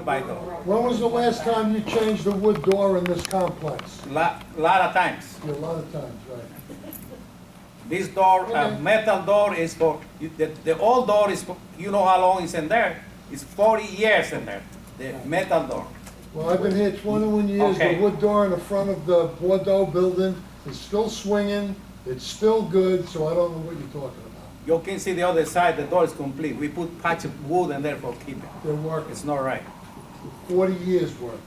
By door. When was the last time you changed the wood door in this complex? Lot of times. A lot of times, right. This door, Okay. metal door is for, the old door is, for, you know how long it's in there? It's 40 years in there, the metal door. Well, I've been here 21 years. Okay. The wood door in the front of the Bordeaux building is still swinging. It's still good, so I don't know what you're talking about. You can see the other side, the door is complete. We put patch of wood in there for keeping. They're working. It's not right. 40 years worth.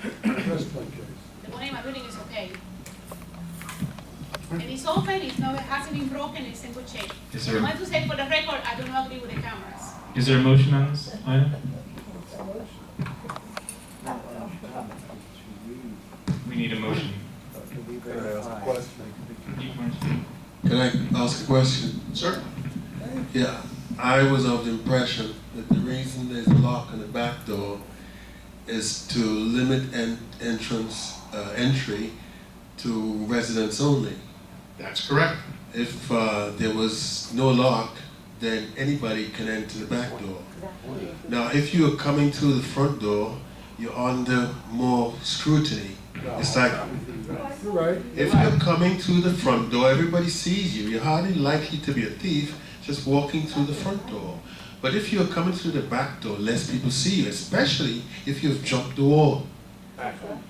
Rest my case. The one in my building is okay. And it's open, it's not, it hasn't been broken, it's in good shape. Is I there, want to say for the record, I do not agree with the cameras. is there a motion on this item? We need a motion. Can I ask a question? Sure. Yeah, I was of the impression that the reason there's a lock on the back door is to limit entry to residents only. That's correct. If there was no lock, then anybody can enter the back door. Now, if you're coming through the front door, you're under more scrutiny. It's like, You're right. if you're coming through the front door, everybody sees you. You're hardly likely to be a thief just walking through the front door. But if you're coming through the back door, less people see you, especially if you've jumped the wall.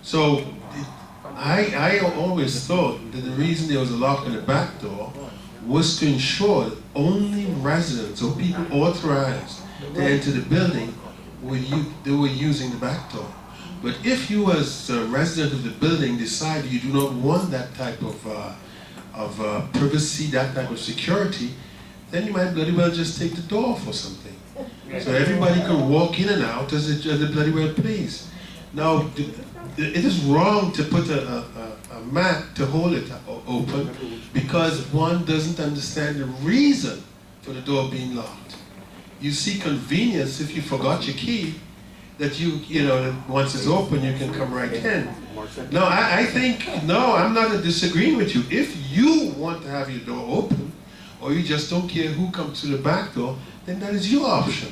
So I always thought that the reason there was a lock on the back door was to ensure that only residents or people authorized to enter the building were using the back door. But if you as a resident of the building decide you do not want that type of privacy, that type of security, then you might bloody well just take the door off or something. So everybody can walk in and out as they bloody well please. Now, it is wrong to put a mat to hold it open because one doesn't understand the reason for the door being locked. You see convenience if you forgot your key, that you know, once it's open, you can come right in. No, I think, no, I'm not disagreeing with you. If you want to have your door open, or you just don't care who comes to the back door, then that is your option.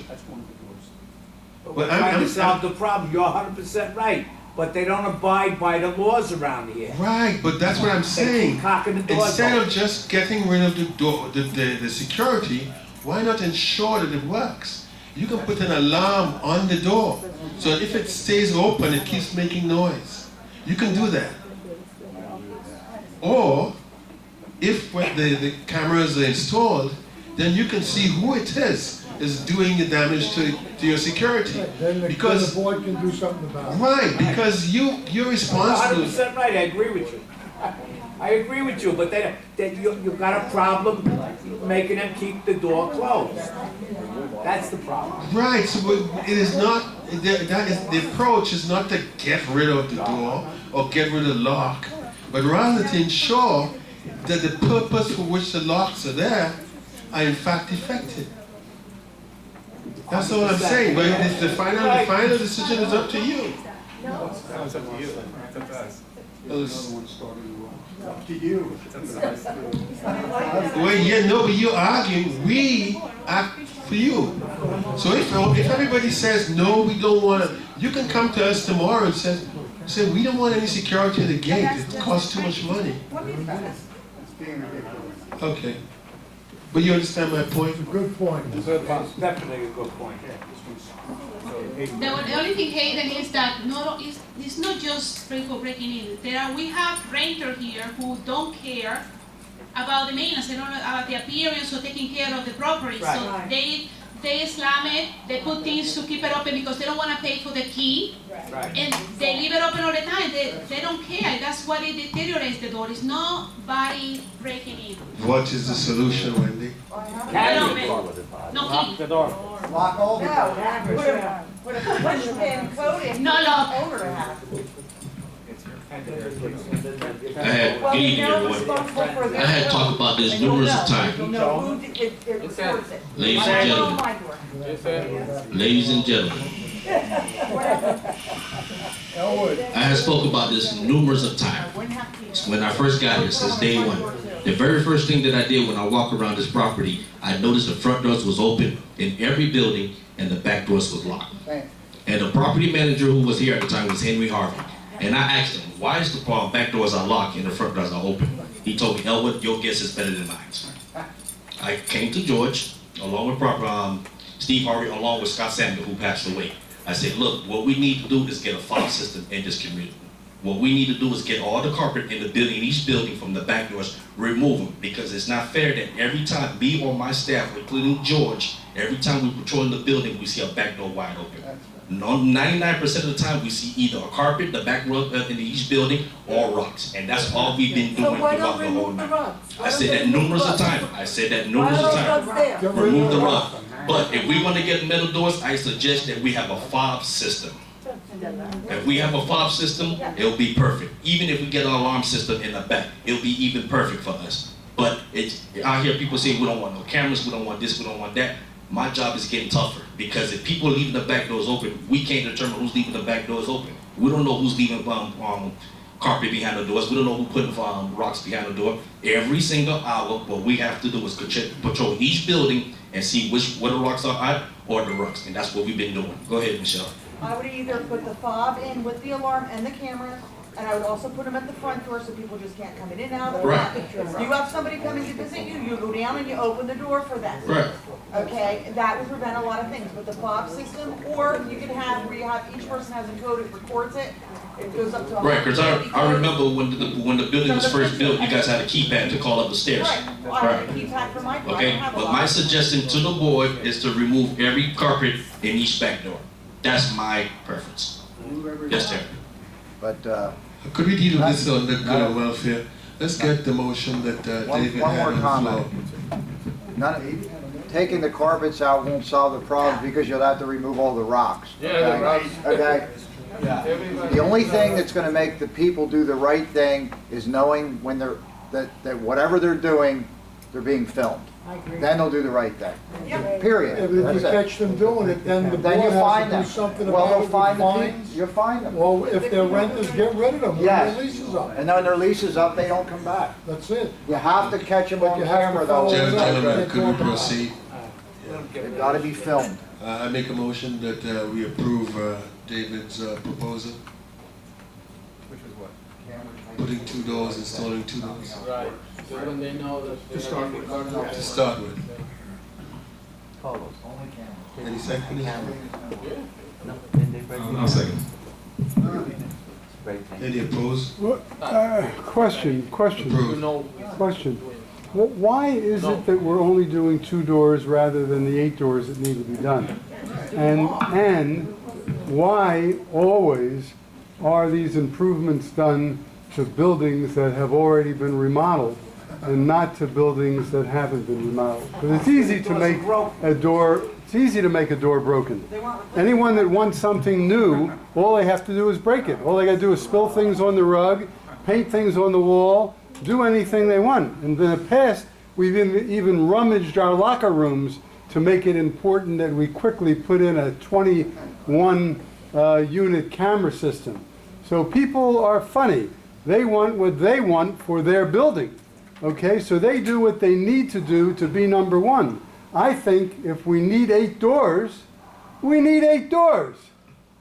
We're trying to solve the problem, you're 100% right, but they don't abide by the laws around here. Right, but that's what I'm They saying. keep cocking the doors Instead open. of just getting rid of the door, the security, why not ensure that it works? You can put an alarm on the door, so if it stays open, it keeps making noise. You can do that. Or, if when the cameras are installed, then you can see who it is doing the damage to your security. Then the Because, board can do something about it. right, because you're You're responsible. 100% right, I agree with you. I agree with you, but you got a problem making them keep the door closed. That's the problem. Right, so it is not, the approach is not to get rid of the door or get rid of the lock, but rather to ensure that the purpose for which the locks are there are in fact effective. That's all I'm saying, but it's the final decision is up to you. It's up to you. It's up to us. Up to you. Well, yeah, no, but you're arguing, we act for you. So if everybody says, no, we don't want to, you can come to us tomorrow and say, we don't want any security at the gate, it costs too much money. Okay. But you understand my point? Good point. It's definitely a good point. The only thing, Hayden, is that it's not just people breaking in. We have renters here who don't care about the maintenance, they don't know about the appearance or taking care of the property. Right. So they slam it, they put things to keep it open because they don't want to pay for the key. Right. And they leave it open all the time. They don't care. That's what it deteriorates the door. It's nobody breaking in. What is the solution, Wendy? They don't make- No key. The door. Lock all the doors. Put a push pin code in. No lock. Owner to have. Good evening, everyone. I had talked about this numerous of times. You'll know who it reports it. Ladies I and know gentlemen, my door. ladies and gentlemen, I had spoke about this numerous of times. When I first got here, since day one. The very first thing that I did when I walked around this property, I noticed the front doors was open in every building and the back doors was locked. And the property manager who was here at the time was Henry Harvey. And I asked him, why is the back doors are locked and the front doors are open? He told me, Elwood, your guess is better than mine. I came to George, along with Steve Harvey, along with Scott Samuel, who passed away. I said, look, what we need to do is get a fob system in this community. What we need to do is get all the carpet in the building, in each building from the back doors, remove them, because it's not fair that every time me or my staff, including George, every time we patrol in the building, we see a back door wide open. 99% of the time, we see either a carpet, the back rug in each building, or rugs, and that's all we've been doing So why throughout don't the whole remove the night. rugs? I said that numerous of times. I said that numerous of Why times. are those rugs there? Remove the rug. But if we want to get metal doors, I suggest that we have a fob system. If we have a fob system, it'll be perfect. Even if we get an alarm system in the back, it'll be even perfect for us. But I hear people say we don't want no cameras, we don't want this, we don't want that. My job is getting tougher, because if people are leaving the back doors open, we can't determine who's leaving the back doors open. We don't know who's leaving carpet behind the doors. We don't know who putting rocks behind the door. Every single hour, what we have to do is patrol each building and see where the rocks are at or the rugs, and that's what we've been doing. Go ahead, Michelle. I would either put the fob in with the alarm and the camera, and I would also put them at the front door so people just can't come in and out of the Right. front. You have somebody coming to visit you, you go down and you open the door for them. Right. Okay, that would prevent a lot of things, but the fob system, or you can have where you have, each person has a code, it records it, it goes up to a. Right, because I remember when the building was first built, you guys had a keypad to call up the stairs. Right, well, I have a keypad for my car, I Okay, don't have a but lock. my suggestion to the board is to remove every carpet in each back door. That's my preference. Yes, sir. But, Could we deal with this on the good and welfare? Let's get the motion that David one had more on the comment. floor. Taking the carpets out won't solve the problem because you'll have to remove all the rocks. Yeah, the rocks. Okay? The only thing that's gonna make the people do the right thing is knowing when that whatever they're doing, they're being filmed. Then they'll do the right thing. Period. If you That's it. catch them doing it, then the Then board you has find to them. do something Well, about they'll it with find the fines. people, you'll find them. Well, if they're renters, get rid of them when Yes. their lease is up. And then when their lease is up, they don't come back. That's it. You have to catch them But on you have to camera follow though. it up. Gentlemen, could we proceed? They've gotta be filmed. I make a motion that we approve David's proposal, Which is what? putting 2 doors, installing 2 doors. Right, so when they know that. To start with. Any second? I'll second. Any opposed? Question. Approved. Question. Why is it that we're only doing 2 doors rather than the 8 doors that need to be done? And why always are these improvements done to buildings that have already been remodeled and not to buildings that haven't been remodeled? Because it's easy to make a door, broken. Anyone that wants something new, all they have to do is break it. All they gotta do is spill things on the rug, paint things on the wall, do anything they want. And in the past, we've even rummaged our locker rooms to make it important that we quickly put in a 21 unit camera system. So people are funny. They want what they want for their building. Okay, so they do what they need to do to be number one. I think if we need 8 doors, we need 8 doors.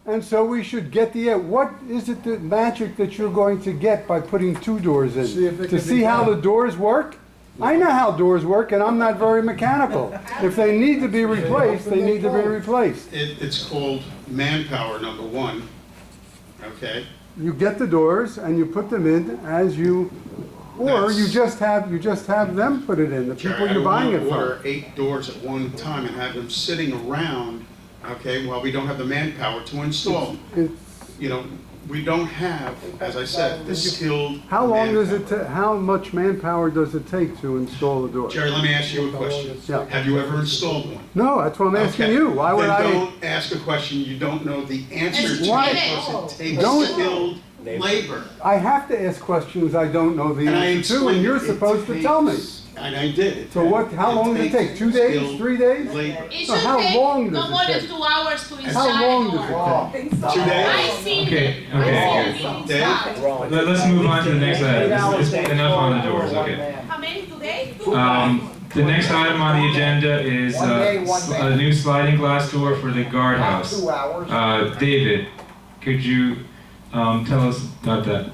And so we should get what is it the magic that you're going to get by putting 2 doors in? See if it To can see be how done. the doors work? I know how doors work and I'm not very mechanical. If they need to be replaced, they need to be replaced. It's called manpower, number one, okay? You get the doors and you put them in as you, or you just have them put it in, the people you're buying it I don't want to order from. 8 doors at one time and have them sitting around, okay, while we don't have the manpower to install them. It's- You know, we don't have, as I said, the skilled How long does it, manpower. how much manpower does it take to install a door? Jerry, let me ask you a question. Yeah. Have you ever installed one? No, that's what I'm asking Okay. you. Why would Then I? don't ask a question you don't know the answer to. Why? Because it takes Don't- skilled labor. I have to ask questions I don't know the And I answer to, and explained you're it supposed to tell me. takes- And I did. So what, how long does it take? 2 days, skilled 3 days? labor. It So should how take long no does more it than take? 2 hours to install How long a does door. it take? 2 days? I seen Okay, it. okay, I okay. seen it Dave? installed. Let's move on to the next item. It's enough on the doors, okay? How many day? The next item on the agenda is One day, one day. a new sliding glass door for the guardhouse. 2 hours. David, could you tell us about that?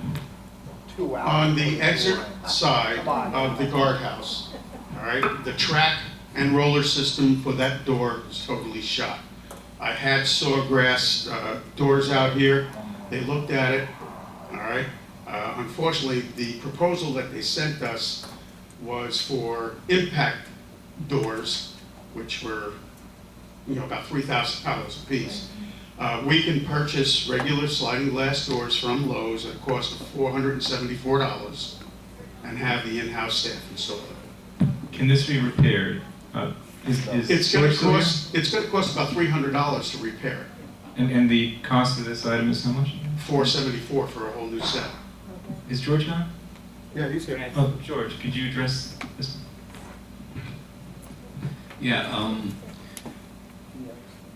2 hours. On the exit side of the guardhouse, all right, the track and roller system for that door is totally shot. I had sawgrass doors out here. They looked at it, all right. Unfortunately, the proposal that they sent us was for impact doors, which were, about $3,000 a piece. We can purchase regular sliding glass doors from Lowe's at a cost of $474 and have the in-house staff install it. Can this be repaired? It's going to cost about $300 to repair it. And the cost of this item is how much? $474 for a whole new set. Is George on? Yeah, he's here. Oh, George, could you address this? Yeah,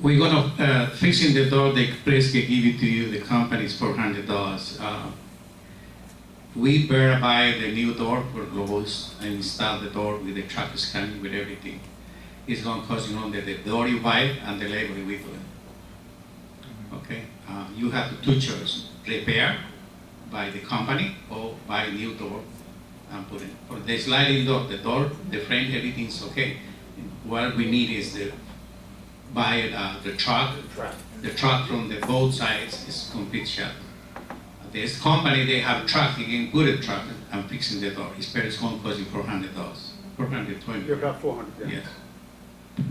we're gonna fixing the door. The place can give it to you. The company is $400. We better buy the new door for Lowe's and install the door with the truck scanning with everything. It's gonna cost the door you buy and the labor we do it. Okay, you have two choices: repair by the company or buy a new door and put it. For the sliding door, the frame, everything's okay. What we need is buy the truck. The truck from the both sides is complete shot. This company, they have truck, they can put a truck and fixing the door. It's going to cost you $400, $420. You're about 400, yeah. Yes.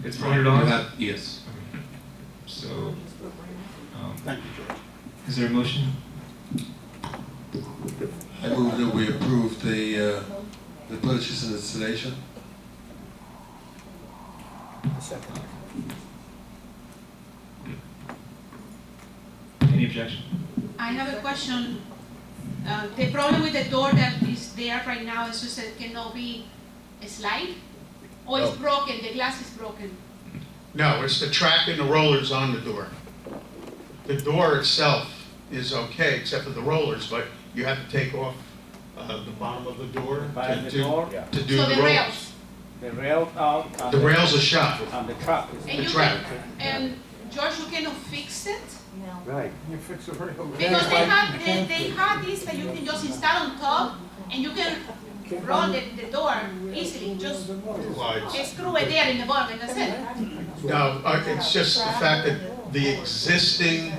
It's $400? Yes. So, Thank you, George. is there a motion? I move that we approve the purchase and installation. Any objection? I have a question. The problem with the door that is there right now is just that it cannot be slide? Or it's broken, the glass is broken? No, it's the track and the rollers on the door. The door itself is okay, except for the rollers, but you have to take off the bottom of the door Bottom to of the door? to do So the the rollers. rails? The rail out. The rails are shot. And the truck is. And The you track. can, George, you cannot fix it? Right. You fix the rail. Because they have this that you can just install on top, and you can roll the door easily, just Slides. screw it there in the bottom, and that's it. No, it's just the fact that the existing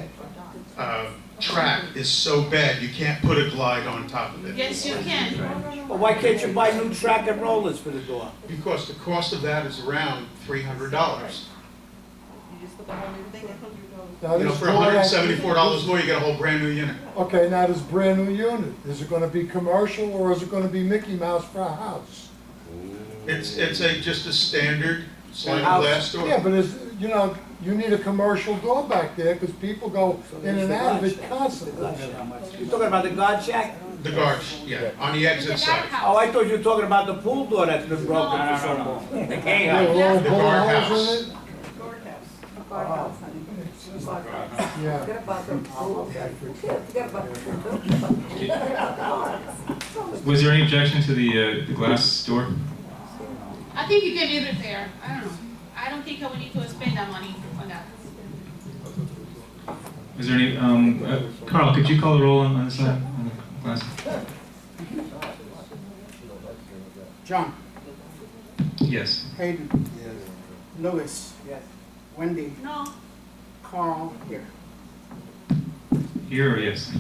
track is so bad, you can't put a glide on top of it. Yes, you can. Well, why can't you buy new track and rollers for the door? Because the cost of that is around $300. You just put the whole new thing in. Now, this For door that- $174 more, you get a whole brand new unit. Okay, now this brand new unit, is it gonna be commercial or is it gonna be Mickey Mouse for a house? It's just a standard sliding House. glass door. Yeah, but you need a commercial door back there, because people go in and out of it constantly. You're talking about the guard shack? The guards, yeah, on the exit side. Oh, I thought you were talking about the pool door that's been broken for so long. The Yeah, K-house. with all The bullet guardhouse. holes in it? Yeah. Was there any objection to the glass door? I think it can be repaired, I don't know. I don't think I would need to spend that money on that. Is there any, Carl, could you call the roll on this side, on the glass? John, Yes. Hayden, Lewis, Wendy, No, Carl, here. Here or yes?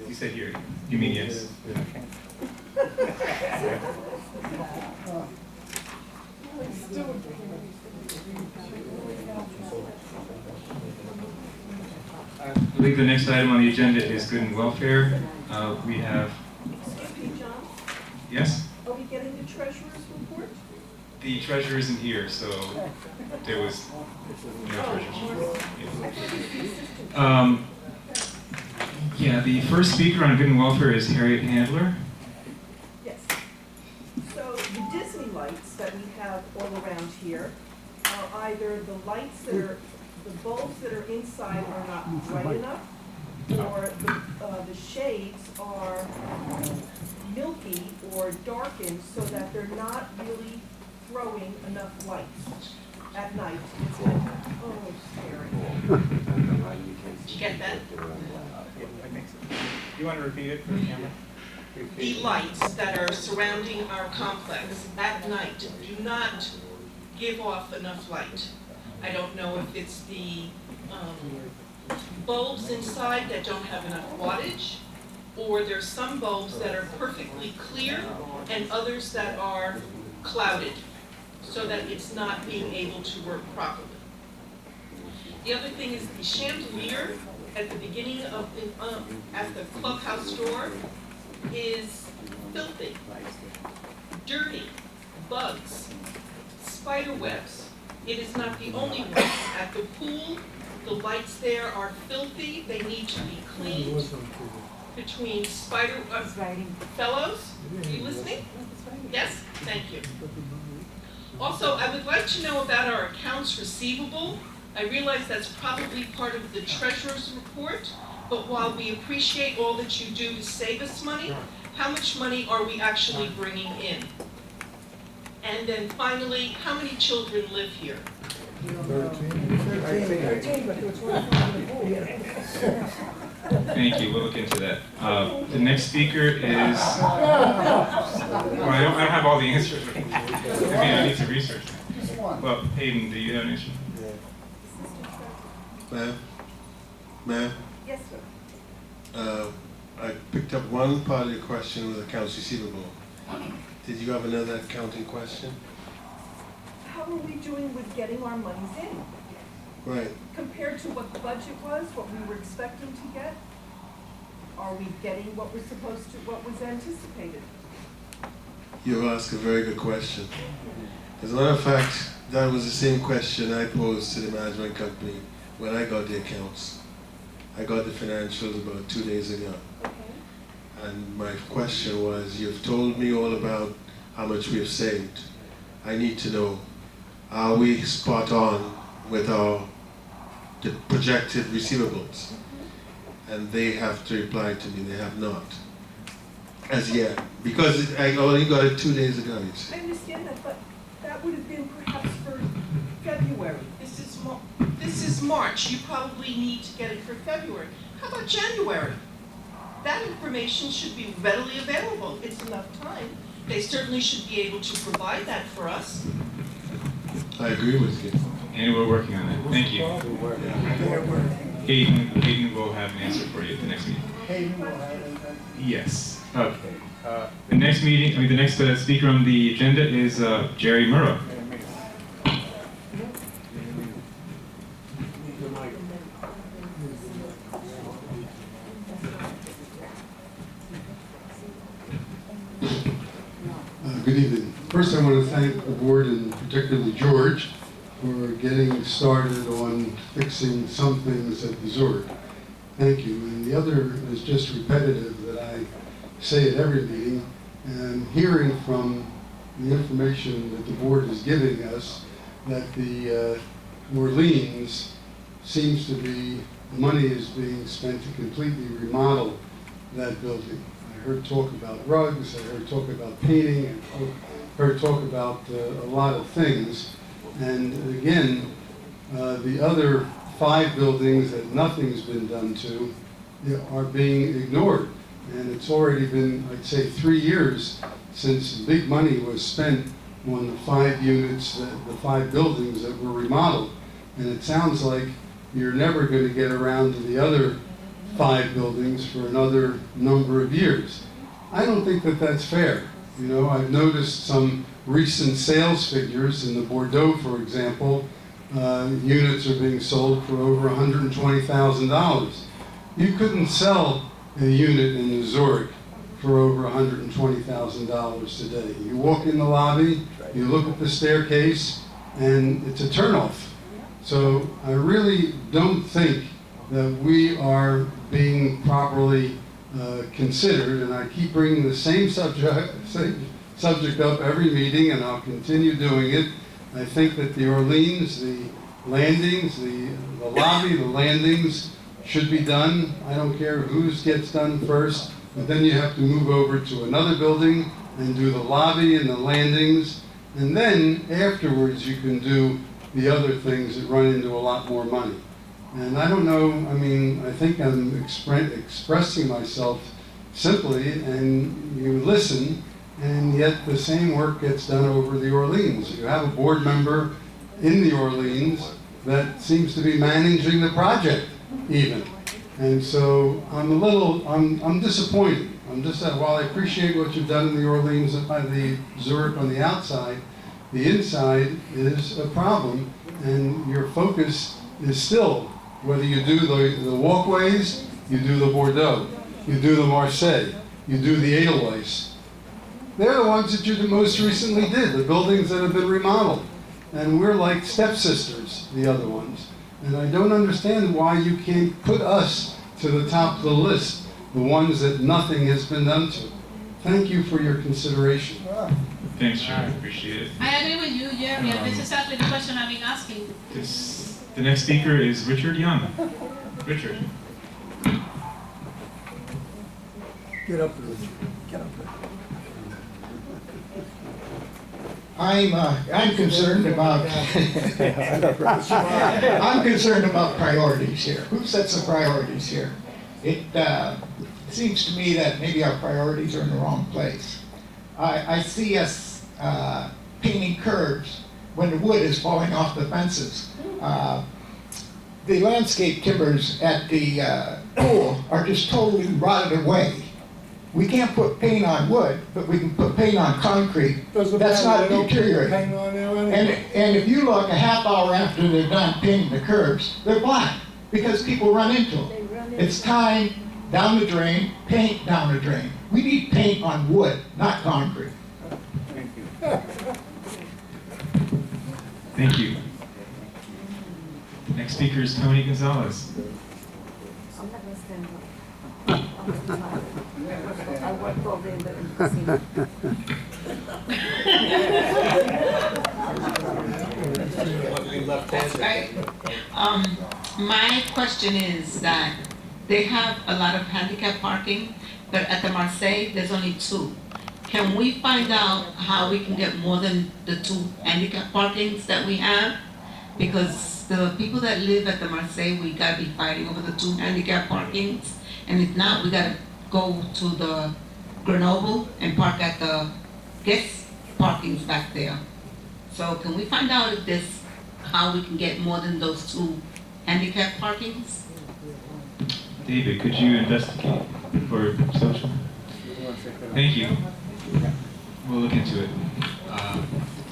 You said here. You mean yes? I believe the next item on the agenda is good and welfare. We have, Excuse me, John, yes? are we getting the treasurer's report? The treasurer isn't here, so there was no treasurer. Yeah, the first speaker on good and welfare is Harriet Handler. Yes. So the Disney lights that we have all around here are either the lights that are, the bulbs that are inside are not bright enough, or the shades are milky or darkened so that they're not really throwing enough lights at night. It's like, oh, scary. Did you get that? You want to repeat it for the camera? The lights that are surrounding our complex at night do not give off enough light. I don't know if it's the bulbs inside that don't have enough wattage, or there's some bulbs that are perfectly clear and others that are clouded, so that it's not being able to work properly. The other thing is the chandelier at the beginning of at the clubhouse door is filthy, dirty, bugs, spider webs. It is not the only one. At the pool, the lights there are filthy. They need to be cleaned. Between spider fellows, are you listening? Yes, thank you. Also, I would like to know about our accounts receivable. I realize that's probably part of the treasurer's report, but while we appreciate all that you do to save us money, how much money are we actually bringing in? And then finally, how many children live here? 13, but there was one from the pool. Thank you, we'll look into that. The next speaker is, well, I don't have all the answers. I mean, I need to research them. Well, Hayden, do you have an answer? Ma'am? Yes, sir. I picked up one part of your question with accounts receivable. Did you have another accounting question? How are we doing with getting our monies in? Right. Compared to what the budget was, what we were expecting to get? Are we getting what we're supposed to, what was anticipated? You asked a very good question. As a matter of fact, that was the same question I posed to the management company when I got the accounts. I got the financials about 2 days ago. Okay. And my question was, you've told me all about how much we have saved. I need to know, are we spot on with the projected receivables? And they have to reply to me, they have not. As yet. Because I only got it 2 days ago, you see. I understand that, but that would have been perhaps for February. This is March. You probably need to get it for February. How about January? That information should be readily available. It's enough time. They certainly should be able to provide that for us. I agree with you. And we're working on that. Thank you. Hayden will have an answer for you at the next meeting. Yes. Okay. The next meeting, the next speaker on the agenda is Jerry Murrow. Good evening. First, I want to thank the board and particularly George for getting started on fixing some things at the Zurich. Thank you. And the other is just repetitive that I say at every meeting, and hearing from the information that the board is giving us that the Orleans seems to be, money is being spent to completely remodel that building. I heard talk about rugs, I heard talk about painting, I heard talk about a lot of things. And again, the other 5 buildings that nothing's been done to are being ignored. And it's already been, I'd say, 3 years since big money was spent on the 5 units, the 5 buildings that were remodeled. And it sounds like you're never going to get around to the other 5 buildings for another number of years. I don't think that that's fair. You know, I've noticed some recent sales figures in the Bordeaux, for example. Units are being sold for over $120,000. You couldn't sell a unit in the Zurich for over $120,000 today. You walk in the lobby, you look at the staircase, and it's a turnoff. So I really don't think that we are being properly considered, and I keep bringing the same subject up every meeting, and I'll continue doing it. I think that the Orleans, the landings, the lobby, the landings should be done. I don't care whose gets done first. but then you have to move over to another building and do the lobby and the landings, and then afterwards you can do the other things that run into a lot more money. And I don't know, I mean, I think I'm expressing myself simply, and you listen, and yet the same work gets done over the Orleans. You have a board member in the Orleans that seems to be managing the project even. And so I'm disappointed. I'm just, while I appreciate what you've done in the Orleans, the Zurich on the outside, the inside is a problem, and your focus is still, whether you do the walkways, you do the Bordeaux, you do the Marseille, you do the Edelweiss. They're the ones that you most recently did, the buildings that have been remodeled. And we're like stepsisters, the other ones. And I don't understand why you can't put us to the top of the list, the ones that nothing has been done to. Thank you for your consideration. Thanks, John. Appreciate it. I agree with you, Jerry, and this is exactly the question I've been asking. The next speaker is Richard Young. Richard. Get up there, Richard. Get up there. I'm concerned about I'm concerned about priorities here. Who sets the priorities here? It seems to me that maybe our priorities are in the wrong place. I see us painting curbs when the wood is falling off the fences. The landscape timbers at the pool are just totally rotted away. We can't put paint on wood, but we can put paint on concrete. That's not deteriorating. And if you look a half hour after they're done painting the curbs, they're black because people run into them. It's time down the drain, paint down the drain. We need paint on wood, not concrete. Thank you. Thank you. Next speaker is Tony Gonzalez. I'm not gonna stand up. I worked all day in the casino. That's right. My question is that they have a lot of handicap parking, but at the Marseille, there's only 2. Can we find out how we can get more than the 2 handicap parkings that we have? Because the people that live at the Marseille, we gotta be fighting over the 2 handicap parkings. And if not, we gotta go to the Grenoble and park at the guest parkings back there. So can we find out if this, how we can get more than those 2 handicap parkings? David, could you investigate for social? Thank you. We'll look into it.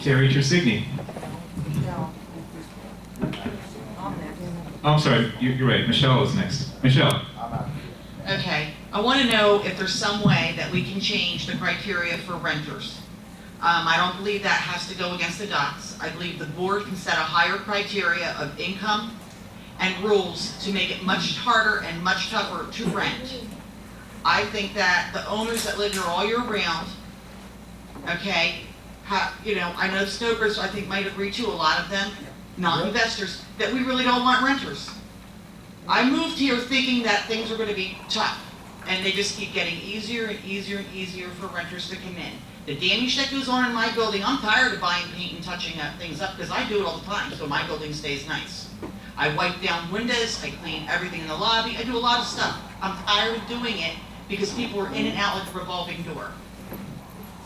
Terry Tresigny. Oh, I'm sorry, you're right. Michelle is next. Michelle. Okay, I want to know if there's some way that we can change the criteria for renters. I don't believe that has to go against the docs. I believe the board can set a higher criteria of income and rules to make it much harder and much tougher to rent. I think that the owners that live here all year round, okay, I know Stokers, I think, might agree to, a lot of them, non-investors, that we really don't want renters. I moved here thinking that things were going to be tough, and they just keep getting easier and easier and easier for renters to come in. The damage that goes on in my building, I'm tired of buying paint and touching things up because I do it all the time, so my building stays nice. I wipe down windows, I clean everything in the lobby, I do a lot of stuff. I'm tired of doing it because people are in and out like a revolving door.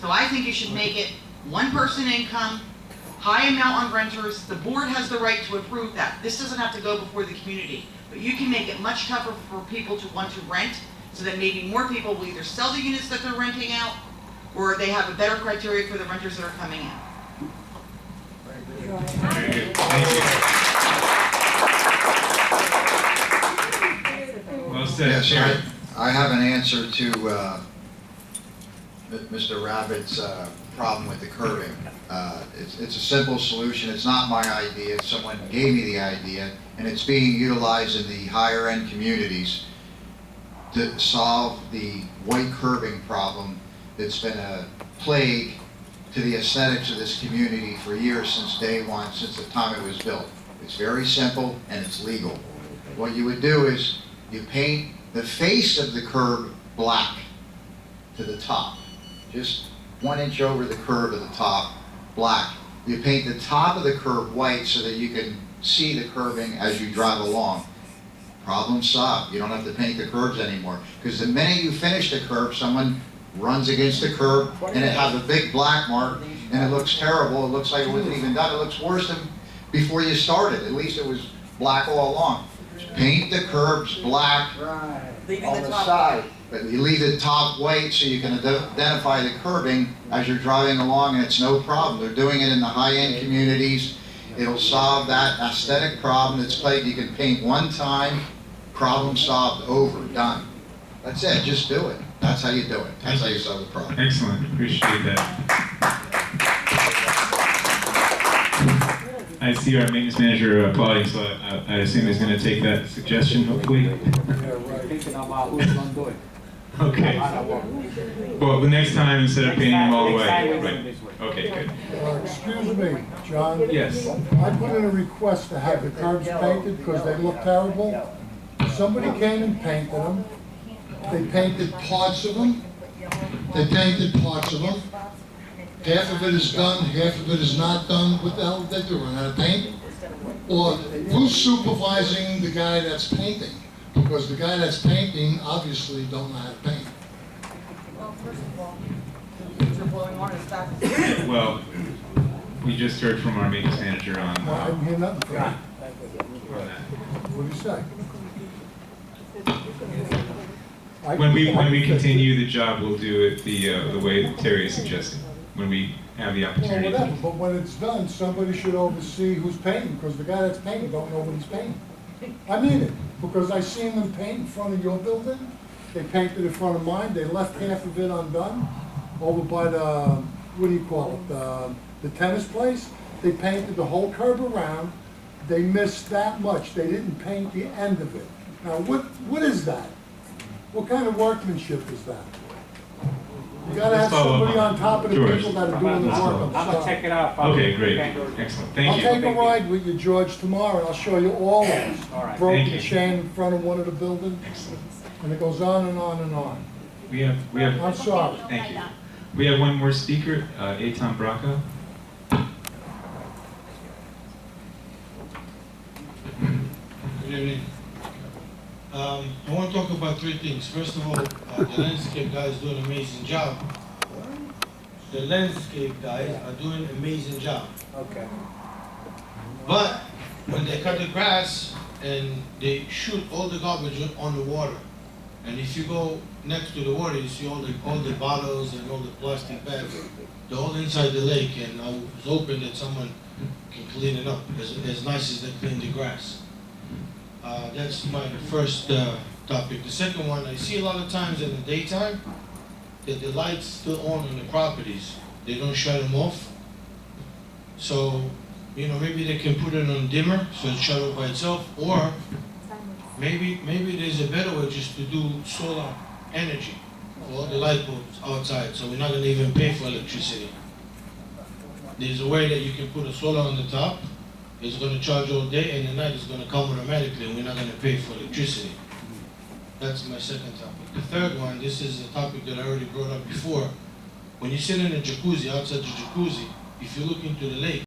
So I think you should make it 1 person income, high amount on renters. The board has the right to approve that. This doesn't have to go before the community. But you can make it much tougher for people to want to rent, so that maybe more people will either sell the units that they're renting out, or they have a better criteria for the renters that are coming in. Very good. Thank you. Well said. Yes, Sharon. I have an answer to Mr. Rabbit's problem with the curbing. It's a simple solution. It's not my idea. Someone gave me the idea, and it's being utilized in the higher end communities to solve the white curbing problem that's been a plague to the aesthetics of this community for years, since day one, since the time it was built. It's very simple and it's legal. What you would do is you paint the face of the curb black, to the top, just 1 inch over the curb of the top, black. You paint the top of the curb white so that you can see the curbing as you drive along. Problem solved. You don't have to paint the curbs anymore. Because the minute you finish the curb, someone runs against the curb and it has a big black mark and it looks terrible. It looks like it wasn't even done. It looks worse than before you started. At least it was black all along. Paint the curbs black on the side. But you leave the top white so you can identify the curbing as you're driving along, and it's no problem. They're doing it in the high-end communities. It'll solve that aesthetic problem. It's like you can paint one time, problem solved, over, done. That's it, just do it. That's how you do it. That's how you solve the problem. Excellent, appreciate that. I see our maintenance manager applauding, so I assume he's going to take that suggestion, hopefully. Thinking about who's gonna do it. Okay. Well, the next time, instead of painting them all the way. Next time we do it Right. this way. Okay, good. Excuse me, John. Yes. I put in a request to have the curbs painted because they look terrible. Somebody came and painted them. They painted parts of them. They painted parts of them. Half of it is done, half of it is not done. What the hell did they do, run out of paint? Or who's supervising the guy that's painting? Because the guy that's painting obviously don't know how to paint. Well, first of all, the picture blowing water stopped. Well, we just heard from our maintenance manager on Well, I didn't hear nothing from him. on that. What did you say? When we continue the job, we'll do it the way Terry is suggesting, when we have the Well, opportunity. whatever, but when it's done, somebody should oversee who's painting, because the guy that's painting don't know what he's painting. I mean it, because I seen them paint in front of your building, they painted in front of mine, they left half of it undone, over by the, what do you call it, the tennis place, they painted the whole curb around, they missed that much, they didn't paint the end of it. Now, what is that? What kind of workmanship is that? You gotta have Let's follow up somebody on top of the George. people that are doing the work, I'm gonna I'm check sorry. it out. Okay, great, excellent, thank you. I'll take a ride with you, George, tomorrow, and I'll show you all those All right. broken Thank you. chain in front of one of the buildings, and it goes on and on and on. We have, I'm sorry. thank you. We have one more speaker, Eitan Braca. Good evening. I want to talk about three things. First of all, the landscape guys do an amazing job. The landscape guys are doing an amazing job. Okay. But when they cut the grass and they shoot all the garbage on the water, and if you go next to the water, you see all the bottles and all the plastic bags. They're all inside the lake, and I was hoping that someone can clean it up as nice as they clean the grass. That's my first topic. The second one, I see a lot of times in the daytime that the lights still on the properties. They don't shut them off. So, you know, maybe they can put it on dimmer so it's shut off by itself, or maybe there's a better way just to do solar energy for all the light bulbs outside, so we're not gonna even pay for electricity. There's a way that you can put a solar on the top. It's going to charge all day, and at night it's going to come automatically, and we're not going to pay for electricity. That's my second topic. The third one, this is a topic that I already brought up before. When you sit in a jacuzzi, outside the jacuzzi, if you look into the lake,